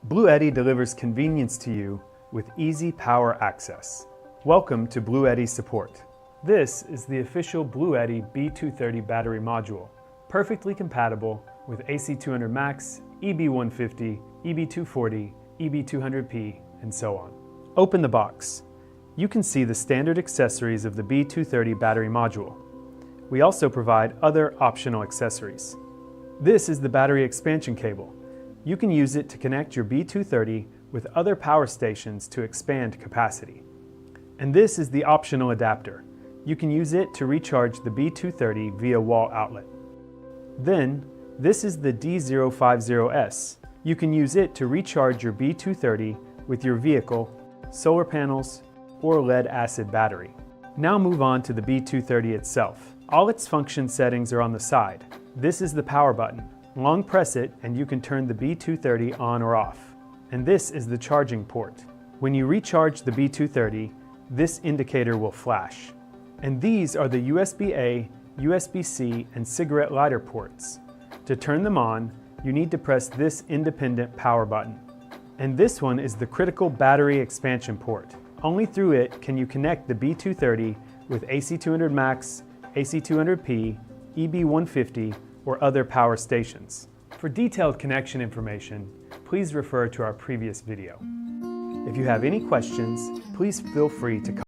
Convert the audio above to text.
Bluetti delivers convenience to you with easy power access. Welcome to Bluetti support. This is the official Bluetti B230 battery module, perfectly compatible with AC200 Max, EB150, EB240, EB200P, and so on. Open the box. You can see the standard accessories of the B230 battery module. We also provide other optional accessories. This is the battery expansion cable. You can use it to connect your B230 with other power stations to expand capacity. And this is the optional adapter. You can use it to recharge the B230 via wall outlet. Then, this is the D050S. You can use it to recharge your B230 with your vehicle, solar panels, or lead-acid battery. Now move on to the B230 itself. All its function settings are on the side. This is the power button. Long press it and you can turn the B230 on or off. And this is the charging port. When you recharge the B230, this indicator will flash. And these are the USB-A, USB-C, and cigarette lighter ports. To turn them on, you need to press this independent power button. And this one is the critical battery expansion port. Only through it can you connect the B230 with AC200 Max, AC200P, EB150, or other power stations. For detailed connection information, please refer to our previous video. If you have any questions, please feel free to contact